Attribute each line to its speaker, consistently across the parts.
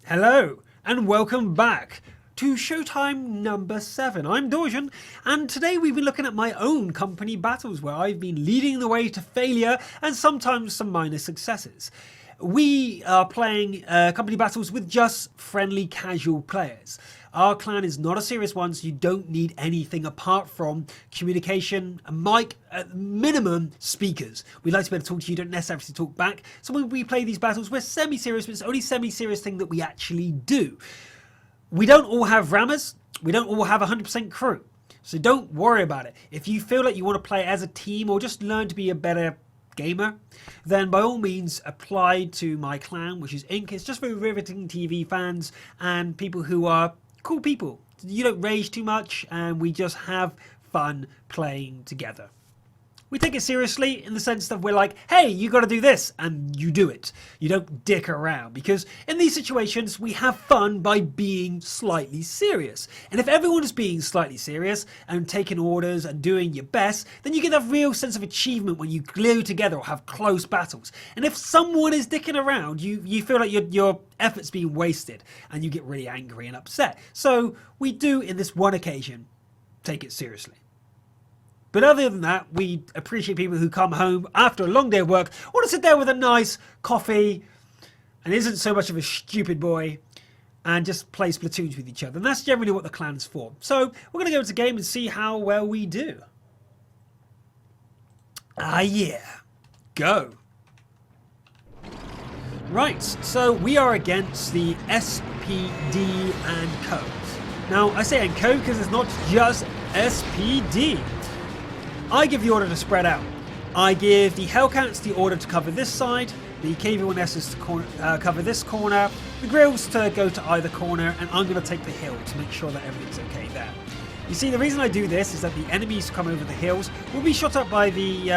Speaker 1: Hello and welcome back to Showtime number 7. I'm Dorjan and today we've been looking at my own company battles where I've been leading the way to failure and sometimes some minor successes. We are playing company battles with just friendly casual players. Our clan is not a serious one, so you don't need anything apart from communication, a mic, at minimum speakers. We like to be able to talk to you, don't necessarily have to talk back. So when we play these battles, we're semi-serious, but it's the only semi-serious thing that we actually do. We don't all have rammers, we don't all have 100% crew. So don't worry about it. If you feel like you want to play as a team or just learn to be a better gamer, then by all means apply to my clan, which is Inc. It's just for RivetingTV fans and people who are cool people. You don't rage too much and we just have fun playing together. We take it seriously in the sense that we're like, hey, you got to do this, and you do it. You don't dick around, because in these situations we have fun by being slightly serious. And if everyone is being slightly serious and taking orders and doing your best, then you get a real sense of achievement when you glue together or have close battles. And if someone is dicking around, you feel like your effort's being wasted and you get really angry and upset. So we do, in this one occasion, take it seriously. But other than that, we appreciate people who come home after a long day of work, want to sit there with a nice coffee and isn't so much of a stupid boy and just play Splatoons with each other. And that's generally what the clan's for. So we're going to go into the game and see how well we do. Ah yeah, go. Right, so we are against the SPD and Co. Now I say and Co because it's not just SPD. I give the order to spread out. I give the Hellcats the order to cover this side, the KV-1Ss to cover this corner, the Grills to go to either corner, and I'm going to take the hill to make sure that everything's okay there. You see, the reason I do this is that the enemies who come over the hills will be shot up by the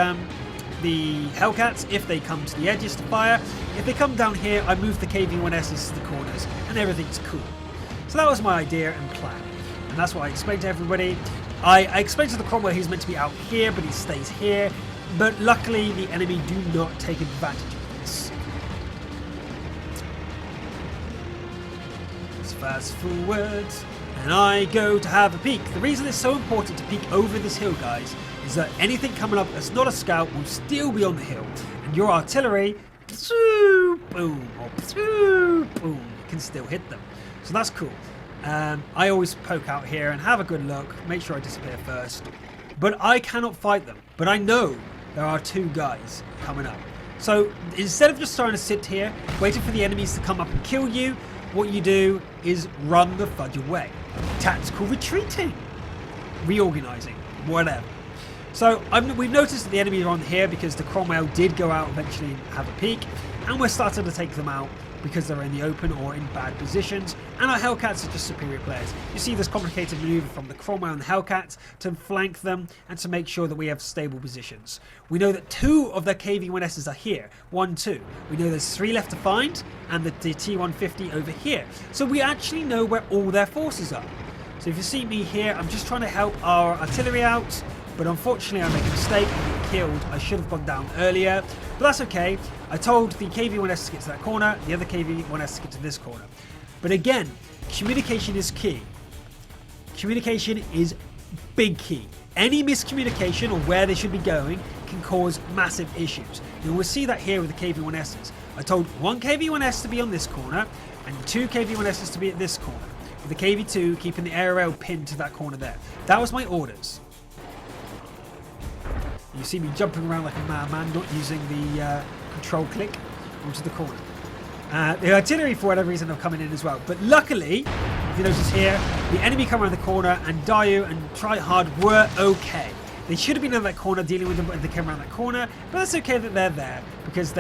Speaker 1: Hellcats if they come to the edges to fire. If they come down here, I move the KV-1Ss to the corners, and everything's cool. So that was my idea and plan, and that's what I explained to everybody. I explained to the Cromwell he's meant to be out here, but he stays here. But luckily, the enemy do not take advantage of this. Let's fast forward, and I go to have a peek. The reason it's so important to peek over this hill, guys, is that anything coming up that's not a scout will still be on the hill, and your artillery, boom, or boom, can still hit them. So that's cool. I always poke out here and have a good look, make sure I disappear first. But I cannot fight them. But I know there are two guys coming up. So instead of just trying to sit here, waiting for the enemies to come up and kill you, what you do is run the fudge away. Tactical retreating. Reorganizing. Whatever. So we've noticed that the enemies are on here because the Cromwell did go out eventually and have a peek. And we're starting to take them out because they're in the open or in bad positions, and our Hellcats are just superior players. You see this complicated maneuver from the Cromwell and the Hellcats to flank them and to make sure that we have stable positions. We know that 2 of their KV-1Ss are here, 1, 2. We know there's 3 left to find, and the T-150 over here. So we actually know where all their forces are. So if you see me here, I'm just trying to help our artillery out, but unfortunately I make a mistake and get killed. I should have gone down earlier, but that's okay. I told the KV-1S to get to that corner, the other KV-1S to get to this corner. But again, communication is key. Communication is big key. Any miscommunication or where they should be going can cause massive issues. And we'll see that here with the KV-1Ss. I told 1 KV-1S to be on this corner and 2 KV-1Ss to be at this corner, with the KV-2 keeping the ARL pinned to that corner there. That was my orders. You see me jumping around like a madman, not using the control click onto the corner. The artillery, for whatever reason, are coming in as well. But luckily, if you notice here, the enemy come around the corner and Dayu and Tryhard were okay. They should have been in that corner dealing with them when they came around that corner, but that's okay that they're there because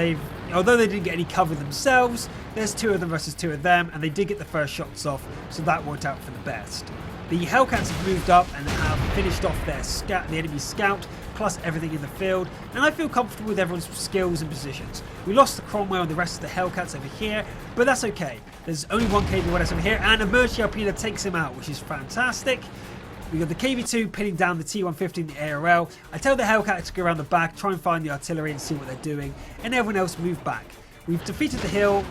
Speaker 1: although they didn't get any cover themselves, there's 2 of them versus 2 of them, and they did get the first shots off, so that worked out for the best. The Hellcats have moved up and have finished off the enemy's scout, plus everything in the field, and I feel comfortable with everyone's skills and positions. We lost the Cromwell and the rest of the Hellcats over here, but that's okay. There's only 1 KV-1S over here, and Emergency Alpina takes him out, which is fantastic. We got the KV-2 pinning down the T-150 and the ARL. I tell the Hellcat to go around the back, try and find the artillery and see what they're doing, and everyone else move back. We've defeated the hill,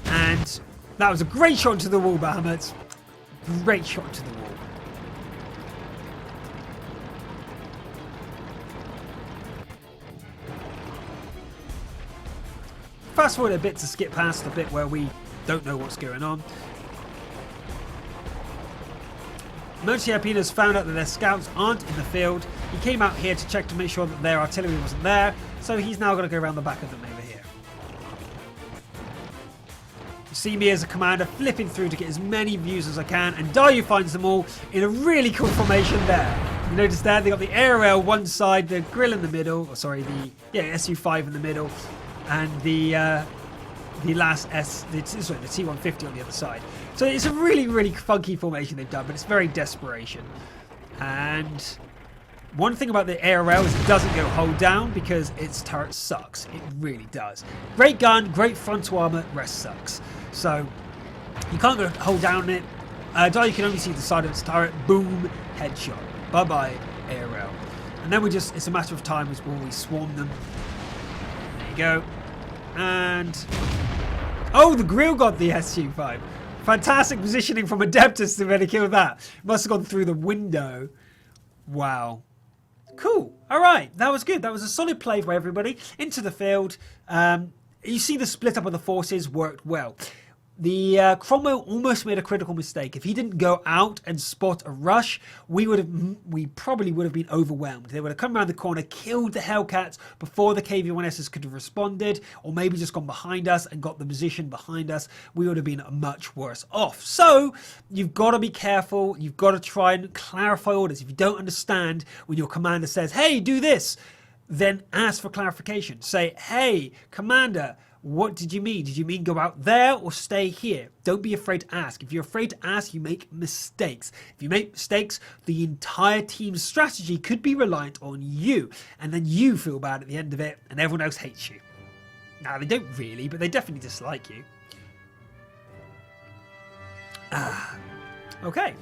Speaker 1: and That was a great shot into the wall, Bahamut. Great shot into the wall. Fast forward a bit to skip past the bit where we don't know what's going on. Emergency Alpina's found out that their scouts aren't in the field. He came out here to check to make sure that their artillery wasn't there, so he's now going to go around the back of them over here. You see me as a commander flipping through to get as many views as I can, and Daryu finds them all in a really cool formation there. You notice there, they got the air rail one side, the grill in the middle, or sorry, the SU-5 in the middle, and the T-150 on the other side. So it's a really, really funky formation they've done, but it's very desperation. And one thing about the air rail is it doesn't go hold down because its turret sucks. It really does. Great gun, great frontal armor, rest sucks. So you can't go hold down it. You can only see the side of its turret. Boom, headshot. Bye-bye, air rail. And then it's a matter of time as well, we swarm them. There you go. And oh, the grill got the SU-5. Fantastic positioning from Adeptus to really kill that. Must have gone through the window. Wow. Cool. All right. That was good. That was a solid play for everybody. Into the field. You see the split up of the forces worked well. The Cromwell almost made a critical mistake. If he didn't go out and spot a rush, we probably would have been overwhelmed. They would have come around the corner, killed the Hellcats before the KV-1Ss could have responded, or maybe just gone behind us and got the position behind us. We would have been much worse off. So you've got to be careful. You've got to try and clarify orders. If you don't understand when your commander says, hey, do this, then ask for clarification. Say, hey, commander, what did you mean? Did you mean go out there or stay here? Don't be afraid to ask. If you're afraid to ask, you make mistakes. If you make mistakes, the entire team's strategy could be reliant on you. And then you feel bad at the end of it and everyone else hates you. Now, they don't really, but they definitely dislike you. Okay.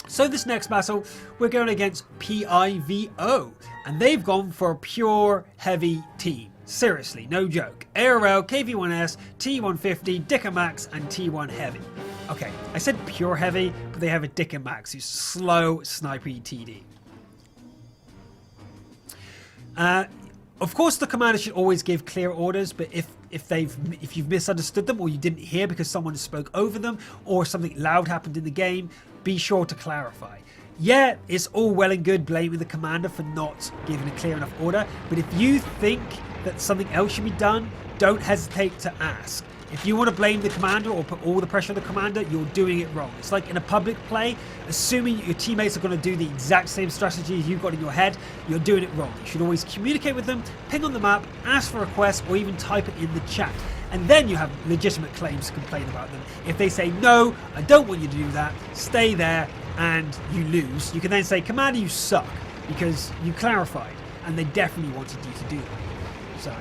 Speaker 1: So this next battle, we're going against PIVO. And they've gone for a pure heavy team. Seriously, no joke. Air Rail, KV-1S, T-150, Dicker Max, and T-1 Heavy. Okay, I said pure heavy, but they have a Dicker Max who's slow, snipery TD. Of course, the commander should always give clear orders, but if you've misunderstood them or you didn't hear because someone spoke over them or something loud happened in the game, be sure to clarify. Yeah, it's all well and good blaming the commander for not giving a clear enough order, but if you think that something else should be done, don't hesitate to ask. If you want to blame the commander or put all the pressure on the commander, you're doing it wrong. It's like in a public play, assuming your teammates are going to do the exact same strategy you've got in your head, you're doing it wrong. You should always communicate with them, ping on the map, ask for requests, or even type it in the chat. And then you have legitimate claims to complain about them. If they say, no, I don't want you to do that, stay there, and you lose, you can then say, commander, you suck, because you clarified, and they definitely wanted you to do that. So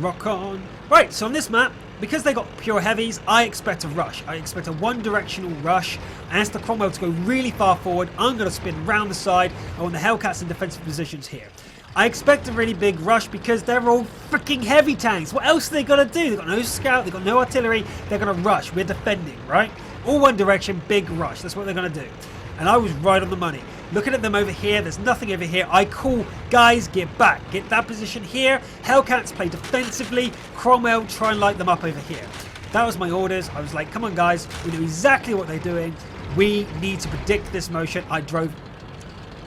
Speaker 1: rock on. Right, so on this map, because they got pure heavies, I expect a rush. I expect a one-directional rush. And ask the Cromwell to go really far forward. I'm going to spin round the side. I want the Hellcats in defensive positions here. I expect a really big rush because they're all freaking heavy tanks. What else are they going to do? They've got no scout, they've got no artillery. They're going to rush. We're defending, right? All one direction, big rush. That's what they're going to do. And I was right on the money. Looking at them over here, there's nothing over here. I call, guys, get back. Get that position here. Hellcats play defensively. Cromwell, try and light them up over here. That was my orders. I was like, come on, guys. We know exactly what they're doing. We need to predict this motion. I drove.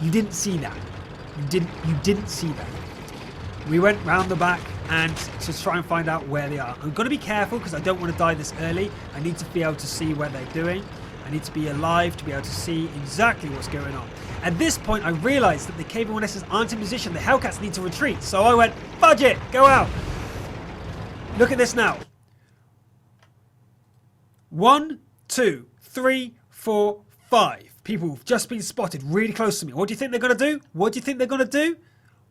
Speaker 1: You didn't see that. You didn't see that. We went round the back and to try and find out where they are. I'm going to be careful because I don't want to die this early. I need to be able to see where they're doing. I need to be alive to be able to see exactly what's going on. At this point, I realized that the KV-1Ss aren't in position. The Hellcats need to retreat. So I went, fudge it, go out. Look at this now. 1, 2, 3, 4, 5. People have just been spotted really close to me. What do you think they're going to do? What do you think they're going to do?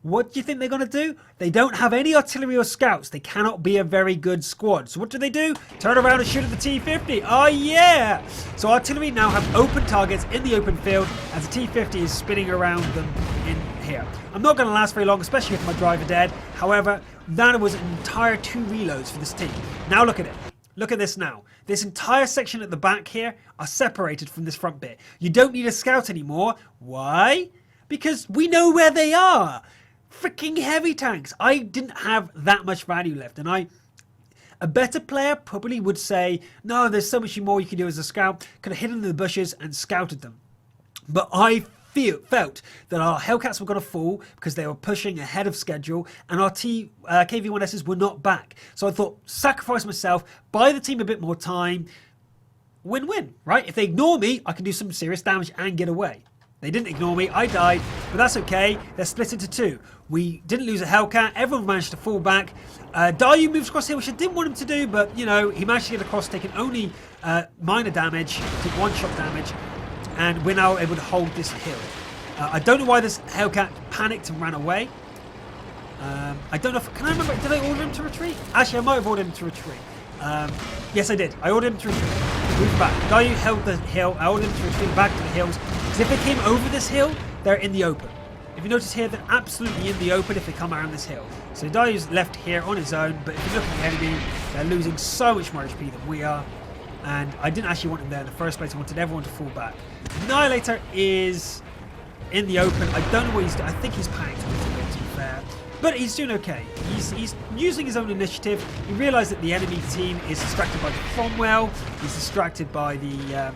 Speaker 1: What do you think they're going to do? They don't have any artillery or scouts. They cannot be a very good squad. So what do? Turn around and shoot at the T-50. Oh, yeah. So artillery now have open targets in the open field as the T-50 is spinning around them in here. I'm not going to last very long, especially if my driver dead. However, that was an entire 2 reloads for this team. Now look at it. Look at this now. This entire section at the back here are separated from this front bit. You don't need a scout anymore. Why? Because we know where they are. Freaking heavy tanks. I didn't have that much value left, and a better player probably would say, no, there's so much more you can do as a scout. Could have hidden in the bushes and scouted them. But I felt that our Hellcats were going to fall because they were pushing ahead of schedule, and our KV-1Ss were not back. So I thought, sacrifice myself, buy the team a bit more time, win-win, right? If they ignore me, I can do some serious damage and get away. They didn't ignore me, I died, but that's okay. They're split into 2. We didn't lose a Hellcat, everyone managed to fall back. Dayu moves across here, which I didn't want him to do, but, you know, he managed to get across, taking only minor damage, took 1-shot damage, and we're now able to hold this hill. I don't know why this Hellcat panicked and ran away. I don't know if... Can I remember? Did I order him to retreat? Actually, I might have ordered him to retreat. Yes, I did. I ordered him to retreat. Move back. Dayu held the hill. I ordered him to retreat back to the hills. Because if they came over this hill, they're in the open. If you notice here, they're absolutely in the open if they come around this hill. So Dayu's left here on his own, but if you look at the enemy, they're losing so much more HP than we are. And I didn't actually want him there in the first place. I wanted everyone to fall back. Annihilator is in the open. I don't know what he's doing. I think he's panicked a little bit, to be fair. But he's doing okay. He's using his own initiative. He realised that the enemy team is distracted by the Cromwell. He's distracted by the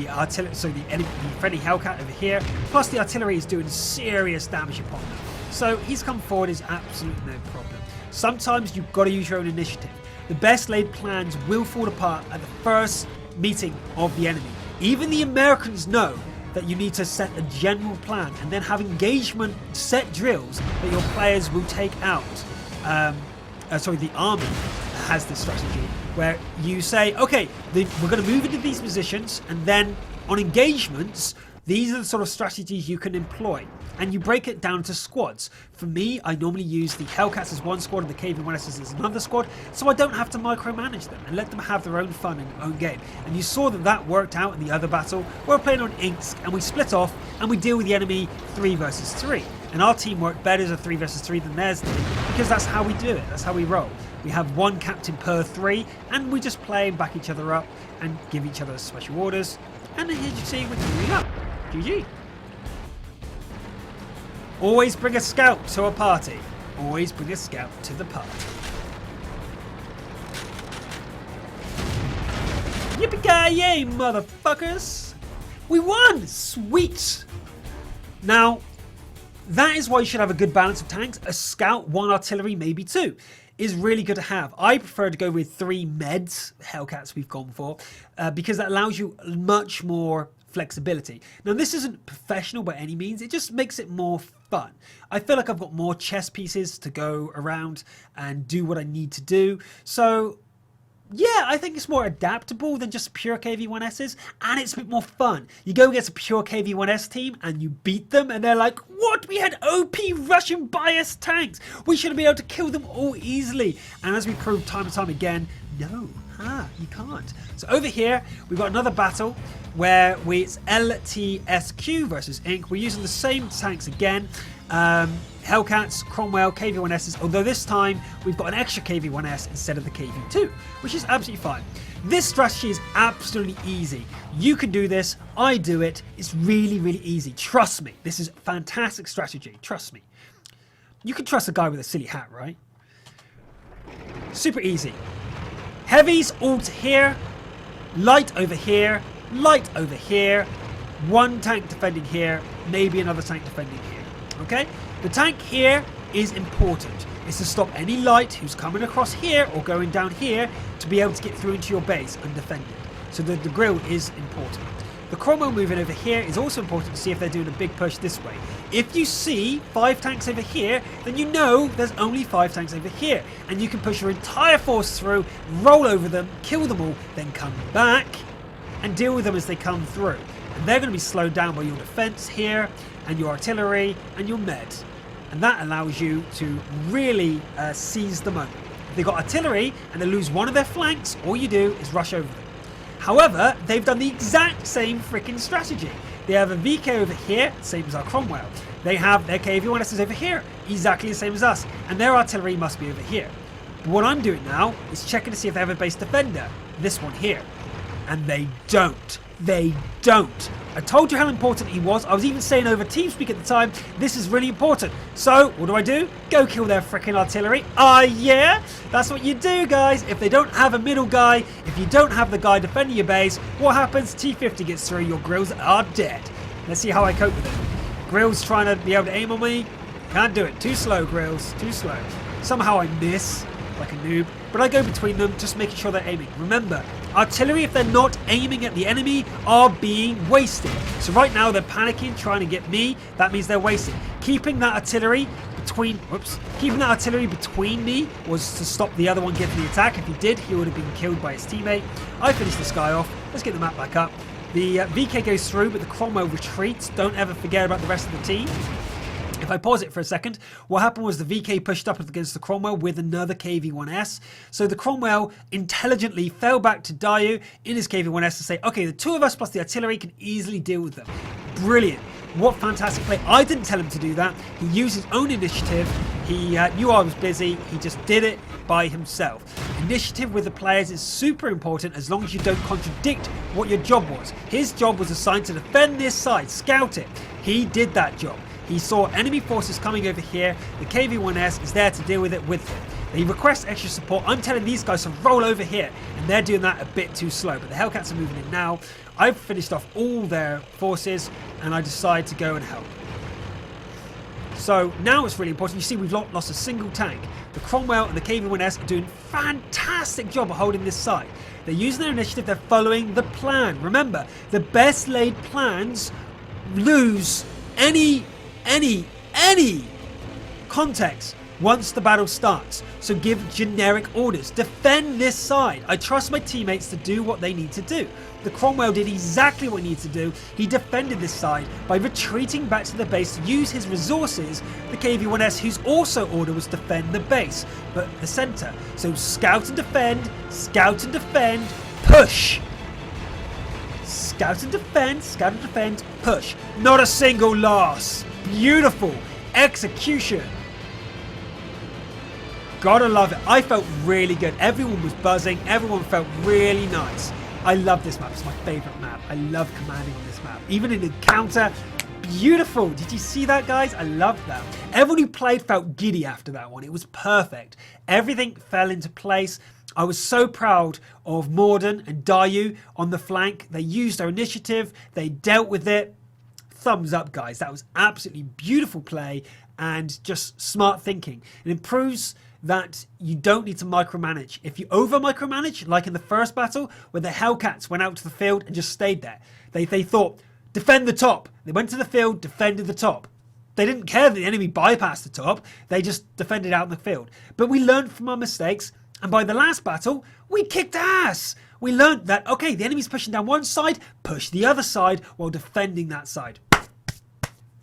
Speaker 1: artillery, so the friendly Hellcat over here. Plus the artillery is doing serious damage upon them. So he's come forward is absolutely no problem. Sometimes you've got to use your own initiative. The best laid plans will fall apart at the first meeting of the enemy. Even the Americans know that you need to set a general plan and then have engagement set drills that your players will take out. The army has this strategy where you say, okay, we're going to move into these positions, and then on engagements, these are the sort of strategies you can employ. And you break it down to squads. For me, I normally use the Hellcats as one squad and the KV-1Ss as another squad, so I don't have to micromanage them and let them have their own fun and own game. And you saw that that worked out in the other battle. We're playing on Inks, and we split off, and we deal with the enemy 3 versus 3. And our team worked better as a 3 versus 3 than theirs did, because that's how we do it, that's how we roll. We have 1 captain per 3, and we just play and back each other up and give each other special orders. And then here you see we're doing up. GG. Always bring a scout to a party. Always bring a scout to the party. Yippee-ki-yay, motherfuckers! We won! Sweet! Now, that is why you should have a good balance of tanks. A scout, 1 artillery, maybe 2 is really good to have. I prefer to go with 3 meds, Hellcats we've gone for, because that allows you much more flexibility. Now, this isn't professional by any means. It just makes it more fun. I feel like I've got more chess pieces to go around and do what I need to do. So yeah, I think it's more adaptable than just pure KV-1Ss, and it's a bit more fun. You go against a pure KV-1S team and you beat them, and they're like, what? We had OP Russian biased tanks. We should be able to kill them all easily. And as we proved time and time again, no, you can't. So over here, we've got another battle where it's LTSQ versus Inc. We're using the same tanks again. Hellcats, Cromwell, KV-1Ss, although this time we've got an extra KV-1S instead of the KV-2, which is absolutely fine. This strategy is absolutely easy. You can do this, I do it, it's really, really easy. Trust me, this is a fantastic strategy, trust me. You can trust a guy with a silly hat, right? Super easy. Heavies all to here, light over here, light over here, 1 tank defending here, maybe another tank defending here. Okay, the tank here is important. It's to stop any light who's coming across here or going down here to be able to get through into your base and defend it. So the grill is important. The Cromwell moving over here is also important to see if they're doing a big push this way. If you see 5 tanks over here, then you know there's only 5 tanks over here. And you can push your entire force through, roll over them, kill them all, then come back and deal with them as they come through. And they're going to be slowed down by your defense here, and your artillery, and your med. And that allows you to really seize the moment. If they've got artillery, and they lose one of their flanks, all you do is rush over them. However, they've done the exact same freaking strategy. They have a VK over here, same as our Cromwell. They have their KV-1S over here, exactly the same as us. And their artillery must be over here. But what I'm doing now is checking to see if they have a base defender. This one here. And they don't. They don't. I told you how important he was. I was even saying over TeamSpeak at the time, this is really important. So, what do? Go kill their freaking artillery. Yeah? That's what you do, guys. If they don't have a middle guy, if you don't have the guy defending your base, what happens? T50 gets through, your grills are dead. Let's see how I cope with it. Grills trying to be able to aim on me. Can't do it. Too slow, Grills. Too slow. Somehow I miss, like a noob. But I go between them, just making sure they're aiming. Remember, artillery, if they're not aiming at the enemy, are being wasted. So right now they're panicking, trying to get me. That means they're wasting. Keeping that artillery between me was to stop the other one getting the attack. If he did, he would have been killed by his teammate. I finished this guy off. Let's get the map back up. The VK goes through, but the Cromwell retreats. Don't ever forget about the rest of the team. If I pause it for a second, what happened was the VK pushed up against the Cromwell with another KV-1S. So the Cromwell intelligently fell back to Dayu in his KV-1S to say, okay, the two of us plus the artillery can easily deal with them. Brilliant. What fantastic play. I didn't tell him to do that. He used his own initiative. He knew I was busy. He just did it by himself. Initiative with the players is super important as long as you don't contradict what your job was. His job was assigned to defend this side, scout it. He did that job. He saw enemy forces coming over here. The KV-1S is there to deal with it with him. They request extra support. I'm telling these guys to roll over here, and they're doing that a bit too slow. But the Hellcats are moving in now. I've finished off all their forces, and I decide to go and help. So now it's really important. You see, we've lost a single tank. The Cromwell and the KV-1S are doing a fantastic job of holding this side. They're using their initiative. They're following the plan. Remember, the best laid plans lose any context once the battle starts. So give generic orders. Defend this side. I trust my teammates to do what they need to do. The Cromwell did exactly what he needed to do. He defended this side by retreating back to the base to use his resources. The KV-1S, whose also order was defend the base, but the center. So scout and defend, push. Scout and defend, push. Not a single loss. Beautiful execution. Gotta love it. I felt really good. Everyone was buzzing. Everyone felt really nice. I love this map. It's my favorite map. I love commanding on this map. Even in encounter, beautiful. Did you see that, guys? I love that. Everyone who played felt giddy after that one. It was perfect. Everything fell into place. I was so proud of Morden and Dayu on the flank. They used their initiative. They dealt with it. Thumbs up, guys. That was absolutely beautiful play and just smart thinking. It improves that you don't need to micromanage. If you over micromanage, like in the first battle, where the Hellcats went out to the field and just stayed there. They thought, defend the top. They went to the field, defended the top. They didn't care that the enemy bypassed the top. They just defended out in the field. But we learned from our mistakes. And by the last battle, we kicked ass. We learned that, okay, the enemy's pushing down one side, push the other side while defending that side.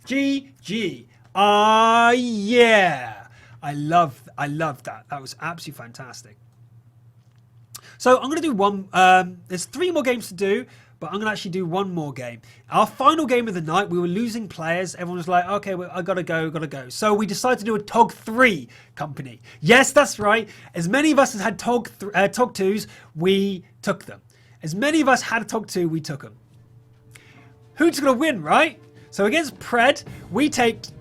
Speaker 1: GG. Yeah. I love that. That was absolutely fantastic. So I'm going to do one. There's 3 more games to do, but I'm going to actually do one more game. Our final game of the night, we were losing players. Everyone was like, okay, well, I gotta go. So we decided to do a TOG 3 company. Yes, that's right. As many of us as had TOG 2s, we took them. As many of us had a TOG 2, we took them. Who's going to win, right? So against Pred, we take 3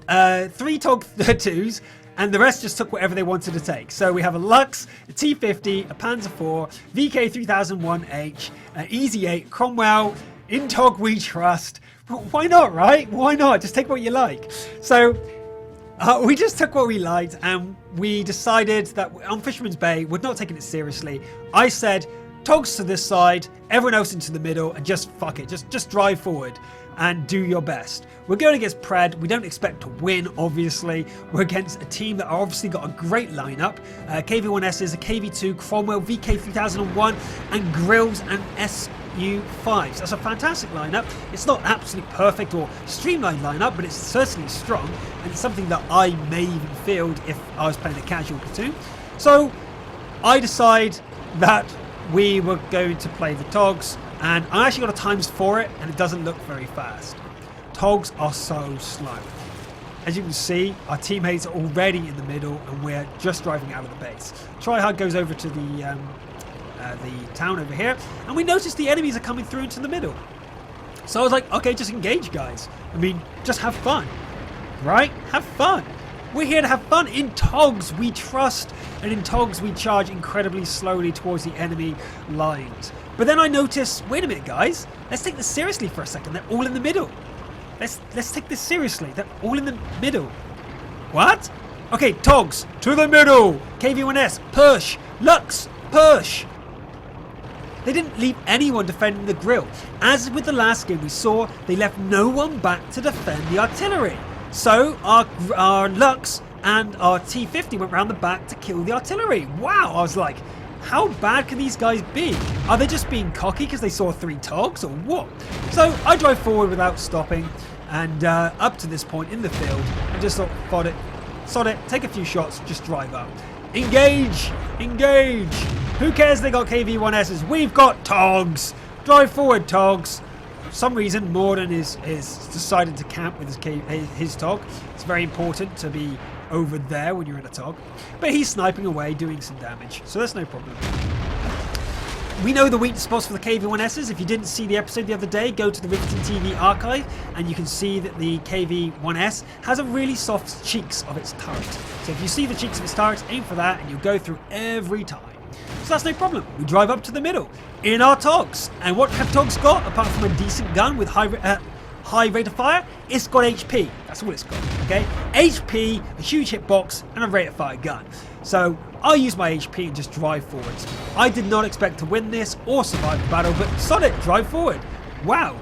Speaker 1: TOG 2s, and the rest just took whatever they wanted to take. So we have a Lux, a T50, a Panzer IV, VK3001H, an Easy 8, Cromwell, in TOG we trust. Why not, right? Why not? Just take what you like. So we just took what we liked, and we decided that on Fisherman's Bay, we're not taking it seriously. I said, TOGs to this side, everyone else into the middle, and just fuck it. Just drive forward and do your best. We're going against Pred. We don't expect to win, obviously. We're against a team that obviously got a great lineup. KV-1Ss, a KV-2, Cromwell, VK3001, and Grills and SU-5s. That's a fantastic lineup. It's not absolutely perfect or streamlined lineup, but it's certainly strong, and it's something that I may even field if I was playing a casual platoon. So I decide that we were going to play the TOGs. And I actually got a times for it, and it doesn't look very fast. Togs are so slow. As you can see, our teammates are already in the middle, and we're just driving out of the base. Tryhard goes over to the town over here, and we notice the enemies are coming through into the middle. So I was like, okay, just engage, guys. I mean, just have fun, right? Have fun. We're here to have fun. In Togs, we trust, and in Togs, we charge incredibly slowly towards the enemy lines. But then I noticed, wait a minute, guys. Let's take this seriously for a second. They're all in the middle. Let's take this seriously. They're all in the middle. What? Okay, Togs, to the middle. KV-1S, push. Lux, push. They didn't leave anyone defending the grill. As with the last game we saw, they left no one back to defend the artillery. So our Lux and our T-50 went round the back to kill the artillery. Wow, I was like, how bad can these guys be? Are they just being cocky because they saw 3 Togs or what? So I drive forward without stopping and up to this point in the field and just thought, sod it, take a few shots, just drive up. Engage! Engage! Who cares they got KV-1Ss? We've got Togs! Drive forward, Togs! For some reason, Morden is decided to camp with his Tog. It's very important to be over there when you're in a Tog. But he's sniping away, doing some damage, so that's no problem. We know the weak spots for the KV-1Ss. If you didn't see the episode the other day, go to the RivetingTV archive and you can see that the KV-1S has a really soft cheeks of its turret. So if you see the cheeks of its turret, aim for that and you'll go through every time. So that's no problem. We drive up to the middle in our Togs. And what have Togs got apart from a decent gun with high rate of fire? It's got HP. That's all it's got, okay? HP, a huge hitbox, and a rate of fire gun. So I'll use my HP and just drive forwards. I did not expect to win this or survive the battle, but solid, drive forward. Wow.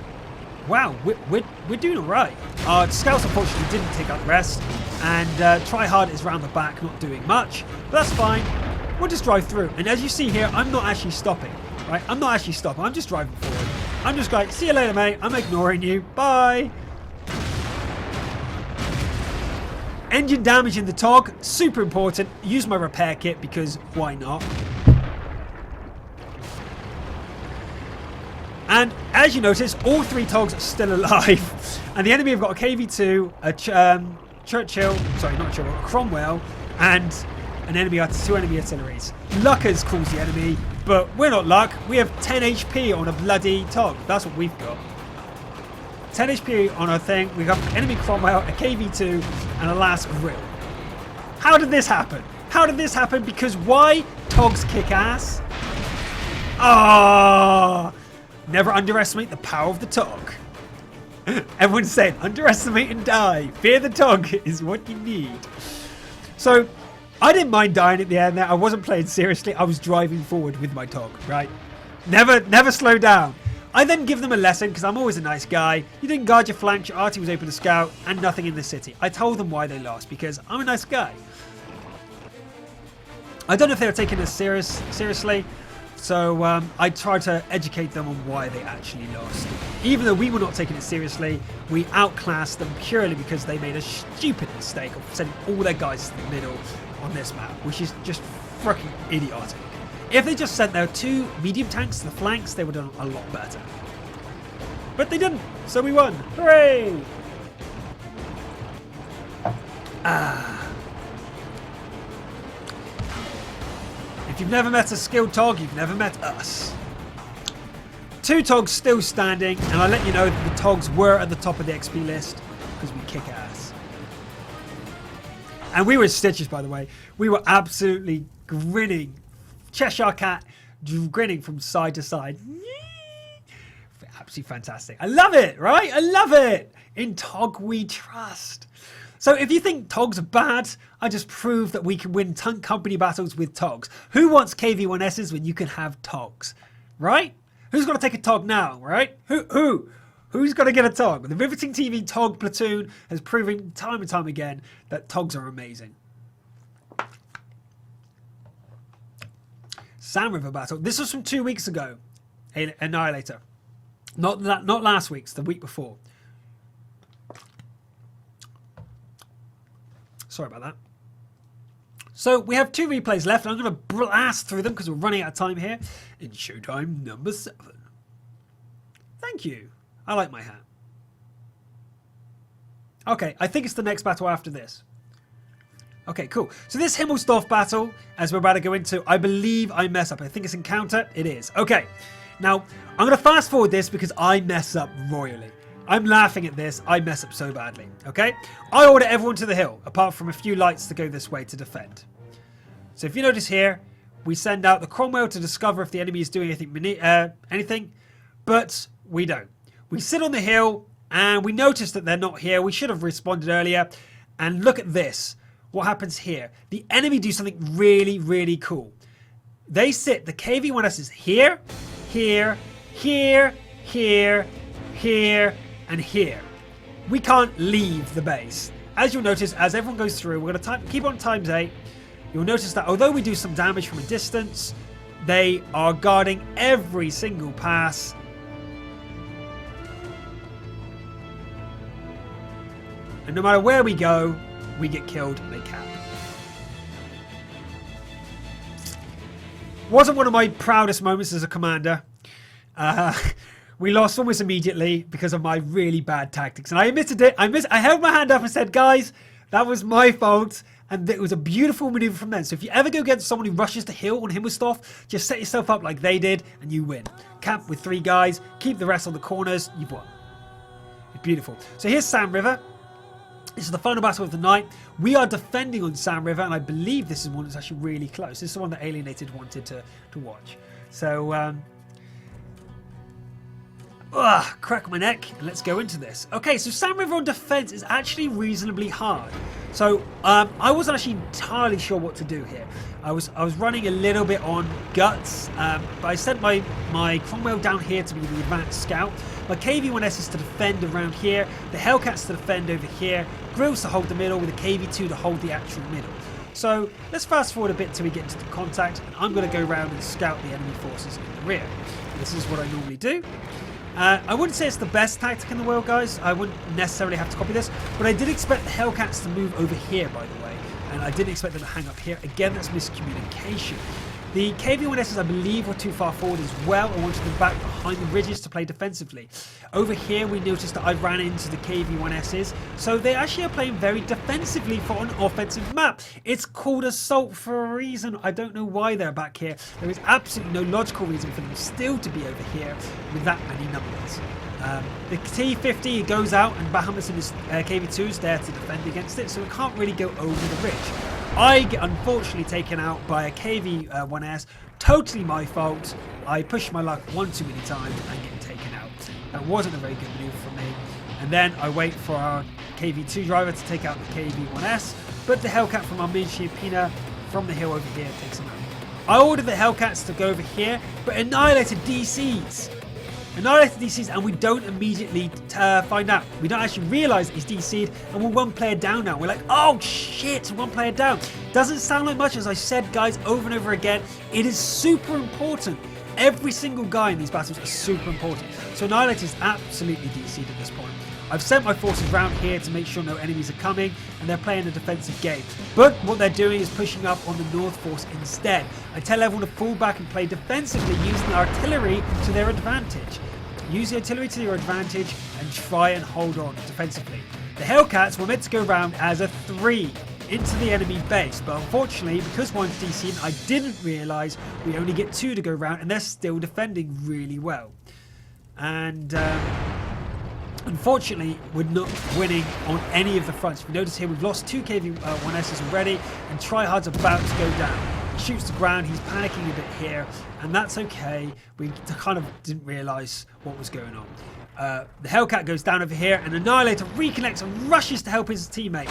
Speaker 1: Wow, we're doing all right. Our scouts unfortunately didn't take out the rest, and Tryhard is round the back not doing much, but that's fine. We'll just drive through. And as you see here, I'm not actually stopping, right? I'm not actually stopping. I'm just driving forward. I'm just like, see you later, mate. I'm ignoring you. Bye. Engine damage in the Tog, super important. Use my repair kit because why not? And as you notice, all 3 Togs are still alive. And the enemy have got a KV-2, a Churchill, sorry, not Churchill, a Cromwell, and 2 enemy artilleries. Luckers calls the enemy, but we're not luck. We have 10 HP on a bloody Tog. That's what we've got. 10 HP on our thing. We got enemy Cromwell, a KV-2, and a last grill. How did this happen? How did this happen? Because why? Togs kick ass. Ah! Never underestimate the power of the Tog. Everyone's saying, underestimate and die. Fear the Tog is what you need. So, I didn't mind dying at the end there. I wasn't playing seriously. I was driving forward with my Tog, right? Never slow down. I then give them a lesson because I'm always a nice guy. You didn't guard your flanks, your RT was open to scout, and nothing in the city. I told them why they lost because I'm a nice guy. I don't know if they were taking this seriously, so I tried to educate them on why they actually lost. Even though we were not taking it seriously, we outclassed them purely because they made a stupid mistake of sending all their guys to the middle on this map, which is just freaking idiotic. If they just sent their 2 medium tanks to the flanks, they would have done a lot better. But they didn't, so we won. Hooray! If you've never met a skilled Tog, you've never met us. 2 Togs still standing, and I'll let you know that the Togs were at the top of the XP list because we kick ass. And we were stitches, by the way. We were absolutely grinning. Cheshire Cat grinning from side to side. Absolutely fantastic. I love it, right? I love it. In Tog we trust. So if you think Togs are bad, I just proved that we can win company battles with Togs. Who wants KV-1Ss when you can have Togs, right? Who's going to take a Tog now, right? Who's going to get a Tog? The RivetingTV Tog platoon has proven time and time again that Togs are amazing. Sand River battle. This was from 2 weeks ago. Annihilator. Not last week's, the week before. Sorry about that. So we have 2 replays left, and I'm going to blast through them because we're running out of time here in Showtime number 7. Thank you. I like my hat. Okay, I think it's the next battle after this. Okay, cool. So this Himmelsdorf battle, as we're about to go into, I believe I mess up. I think it's encounter. It is. Okay. Now, I'm going to fast forward this because I mess up royally. I'm laughing at this. I mess up so badly. Okay? I order everyone to the hill, apart from a few lights to go this way to defend. So if you notice here, we send out the Cromwell to discover if the enemy is doing anything, but we don't. We sit on the hill and we notice that they're not here. We should have responded earlier. And look at this. What happens here? The enemy do something really, really cool. They sit, the KV-1S is here, here, here, here, here, and here. We can't leave the base. As you'll notice, as everyone goes through, we're going to keep on ×8. You'll notice that although we do some damage from a distance, they are guarding every single pass. And no matter where we go, we get killed and they cap. Wasn't one of my proudest moments as a commander. We lost almost immediately because of my really bad tactics. And I admitted it. I held my hand up and said, guys, that was my fault. And it was a beautiful maneuver from them. So if you ever go against someone who rushes the hill on Himmelsdorf, just set yourself up like they did and you win. Camp with 3 guys. Keep the rest on the corners. You've won. It's beautiful. So here's Sand River. This is the final battle of the night. We are defending on Sand River, and I believe this is one that's actually really close. This is the one that Alienated wanted to watch. So, crack my neck, and let's go into this. Okay, so Sand River on defense is actually reasonably hard. So, I wasn't actually entirely sure what to do here. I was running a little bit on guts, but I sent my Cromwell down here to be the advanced scout. My KV-1S is to defend around here, the Hellcats to defend over here, Grills to hold the middle, with the KV-2 to hold the actual middle. So let's fast forward a bit till we get into the contact, and I'm going to go around and scout the enemy forces in the rear. This is what I normally do. I wouldn't say it's the best tactic in the world, guys. I wouldn't necessarily have to copy this, but I did expect the Hellcats to move over here, by the way, and I didn't expect them to hang up here. Again, that's miscommunication. The KV-1Ss, I believe, were too far forward as well. I wanted them back behind the ridges to play defensively. Over here, we noticed that I ran into the KV-1Ss, so they actually are playing very defensively for an offensive map. It's called Assault for a reason. I don't know why they're back here. There is absolutely no logical reason for them still to be over here with that many numbers. The T-50 goes out, and Bahamas and his KV-2 is there to defend against it, so it can't really go over the ridge. I get unfortunately taken out by a KV-1S. Totally my fault. I pushed my luck one too many times and getting taken out. That wasn't a very good move from me. And then I wait for our KV-2 driver to take out the KV-1S, but the Hellcat from our Pina from the hill over here takes him out. I ordered the Hellcats to go over here, but annihilated DCs. Annihilated DCs, and we don't immediately find out. We don't actually realise he's DC'd, and we're 1 player down now. We're like, oh shit, 1 player down. Doesn't sound like much, as I said, guys, over and over again. It is super important. Every single guy in these battles is super important. So Annihilated is absolutely DC'd at this point. I've sent my forces around here to make sure no enemies are coming, and they're playing a defensive game. But what they're doing is pushing up on the North Force instead. I tell everyone to fall back and play defensively using the artillery to their advantage. Use the artillery to your advantage and try and hold on defensively. The Hellcats were meant to go around as a 3 into the enemy base, but unfortunately, because one's DC'd, I didn't realise we only get 2 to go around, and they're still defending really well. And unfortunately, we're not winning on any of the fronts. If you notice here, we've lost 2 KV-1Ss already, and Tryhard's about to go down. He shoots the ground, he's panicking a bit here, and that's okay. We kind of didn't realise what was going on. The Hellcat goes down over here, and Annihilator reconnects and rushes to help his teammate.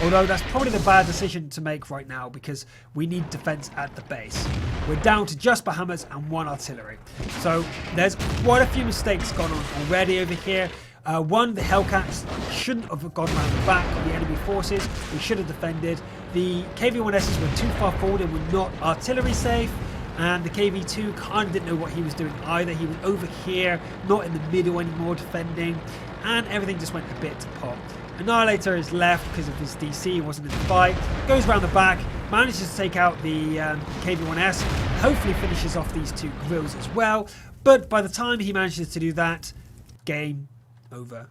Speaker 1: Although that's probably the bad decision to make right now, because we need defence at the base. We're down to just Bahamas and 1 artillery. So there's quite a few mistakes gone on already over here. One, the Hellcats shouldn't have gone around the back of the enemy forces. We should have defended. The KV-1Ss were too far forward and were not artillery safe. And the KV-2 kind of didn't know what he was doing either. He was over here, not in the middle anymore defending. And everything just went a bit to pot. Annihilator is left because of his DC, he wasn't in the fight. Goes around the back, manages to take out the KV-1S. Hopefully finishes off these 2 grills as well. But by the time he manages to do that, Game over.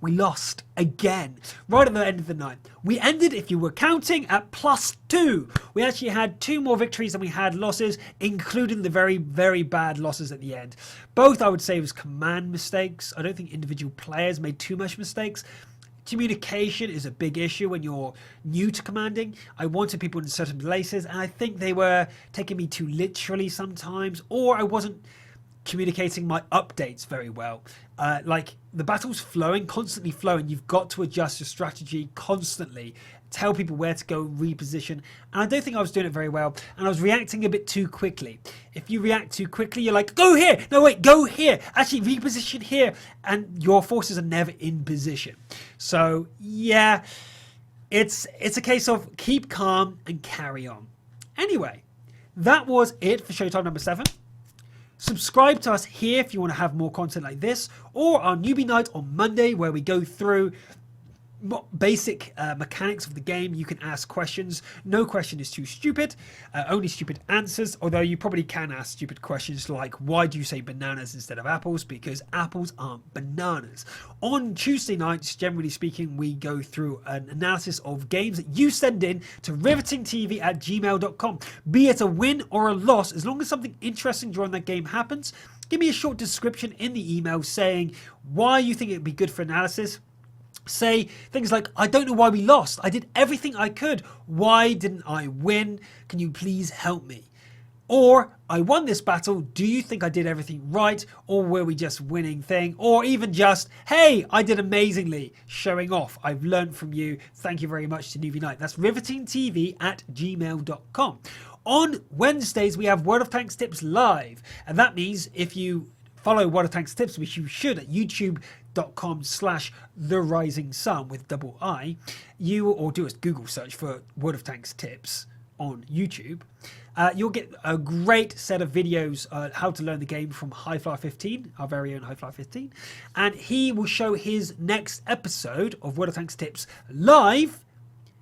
Speaker 1: We lost again, right at the end of the night. We ended, if you were counting, at +2. We actually had 2 more victories than we had losses, including the very, very bad losses at the end. Both, I would say, was command mistakes. I don't think individual players made too much mistakes. Communication is a big issue when you're new to commanding. I wanted people in certain places, and I think they were taking me too literally sometimes, or I wasn't communicating my updates very well. Like the battle's flowing, constantly flowing. You've got to adjust your strategy constantly, tell people where to go, reposition. And I don't think I was doing it very well, and I was reacting a bit too quickly. If you react too quickly, you're like, go here, no wait, go here, actually reposition here, and your forces are never in position. So yeah, it's a case of keep calm and carry on. Anyway, that was it for Showtime number 7. Subscribe to us here if you want to have more content like this, or our newbie night on Monday where we go through basic mechanics of the game. You can ask questions. No question is too stupid, only stupid answers, although you probably can ask stupid questions like, why do you say bananas instead of apples? Because apples aren't bananas. On Tuesday nights, generally speaking, we go through an analysis of games that you send in to RivetingTV@gmail.com. Be it a win or a loss, as long as something interesting during that game happens, give me a short description in the email saying why you think it would be good for analysis. Say things like, I don't know why we lost. I did everything I could. Why didn't I win? Can you please help me? Or, I won this battle. Do you think I did everything right? Or were we just winning thing? Or even just, hey, I did amazingly. Showing off. I've learned from you. Thank you very much to Newbie Night. That's RivetingTV@gmail.com. On Wednesdays, we have World of Tanks Tips live. And that means if you follow World of Tanks Tips, which you should at youtube.com/TheRisingSun with double I, or do a Google search for World of Tanks Tips on YouTube. You'll get a great set of videos how to learn the game from Highflyer15, our very own Highflyer15, and he will show his next episode of World of Tanks Tips live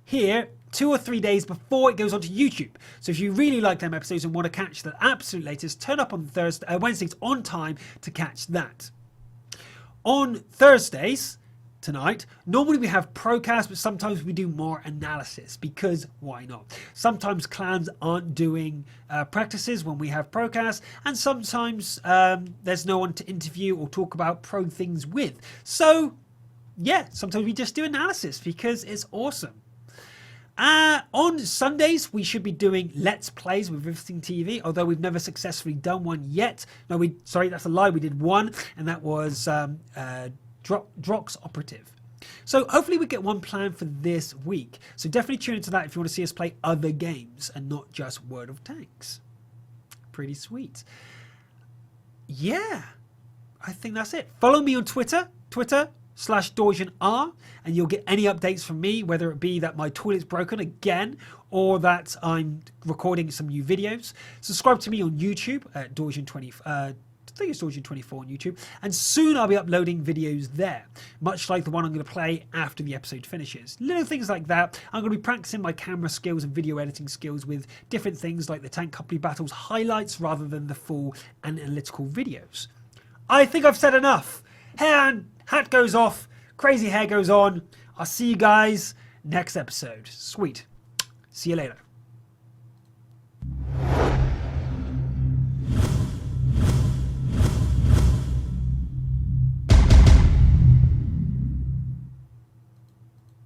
Speaker 1: here 2 or 3 days before it goes onto YouTube. So if you really like them episodes and want to catch the absolute latest, turn up on Wednesdays on time to catch that. On Thursdays tonight, normally we have Procast, but sometimes we do more analysis, because why not? Sometimes clans aren't doing practices when we have Procast, and sometimes there's no one to interview or talk about pro things with. So yeah, sometimes we just do analysis because it's awesome. On Sundays, we should be doing Let's Plays with Riveting TV, although we've never successfully done one yet. No, sorry, that's a lie. We did one, and that was Drox Operative. So hopefully we get one planned for this week. So definitely tune into that if you want to see us play other games and not just World of Tanks. Pretty sweet. Yeah, I think that's it. Follow me on Twitter. /DorjanR, and you'll get any updates from me, whether it be that my toilet's broken again or that I'm recording some new videos. Subscribe to me on YouTube at Dorjan20. I think it's Dorjan24 on YouTube, and soon I'll be uploading videos there, much like the one I'm going to play after the episode finishes. Little things like that. I'm going to be practicing my camera skills and video editing skills with different things like the Tank Company Battles highlights rather than the full analytical videos. I think I've said enough. Hat goes off, crazy hair goes on. I'll see you guys next episode. Sweet. See you later.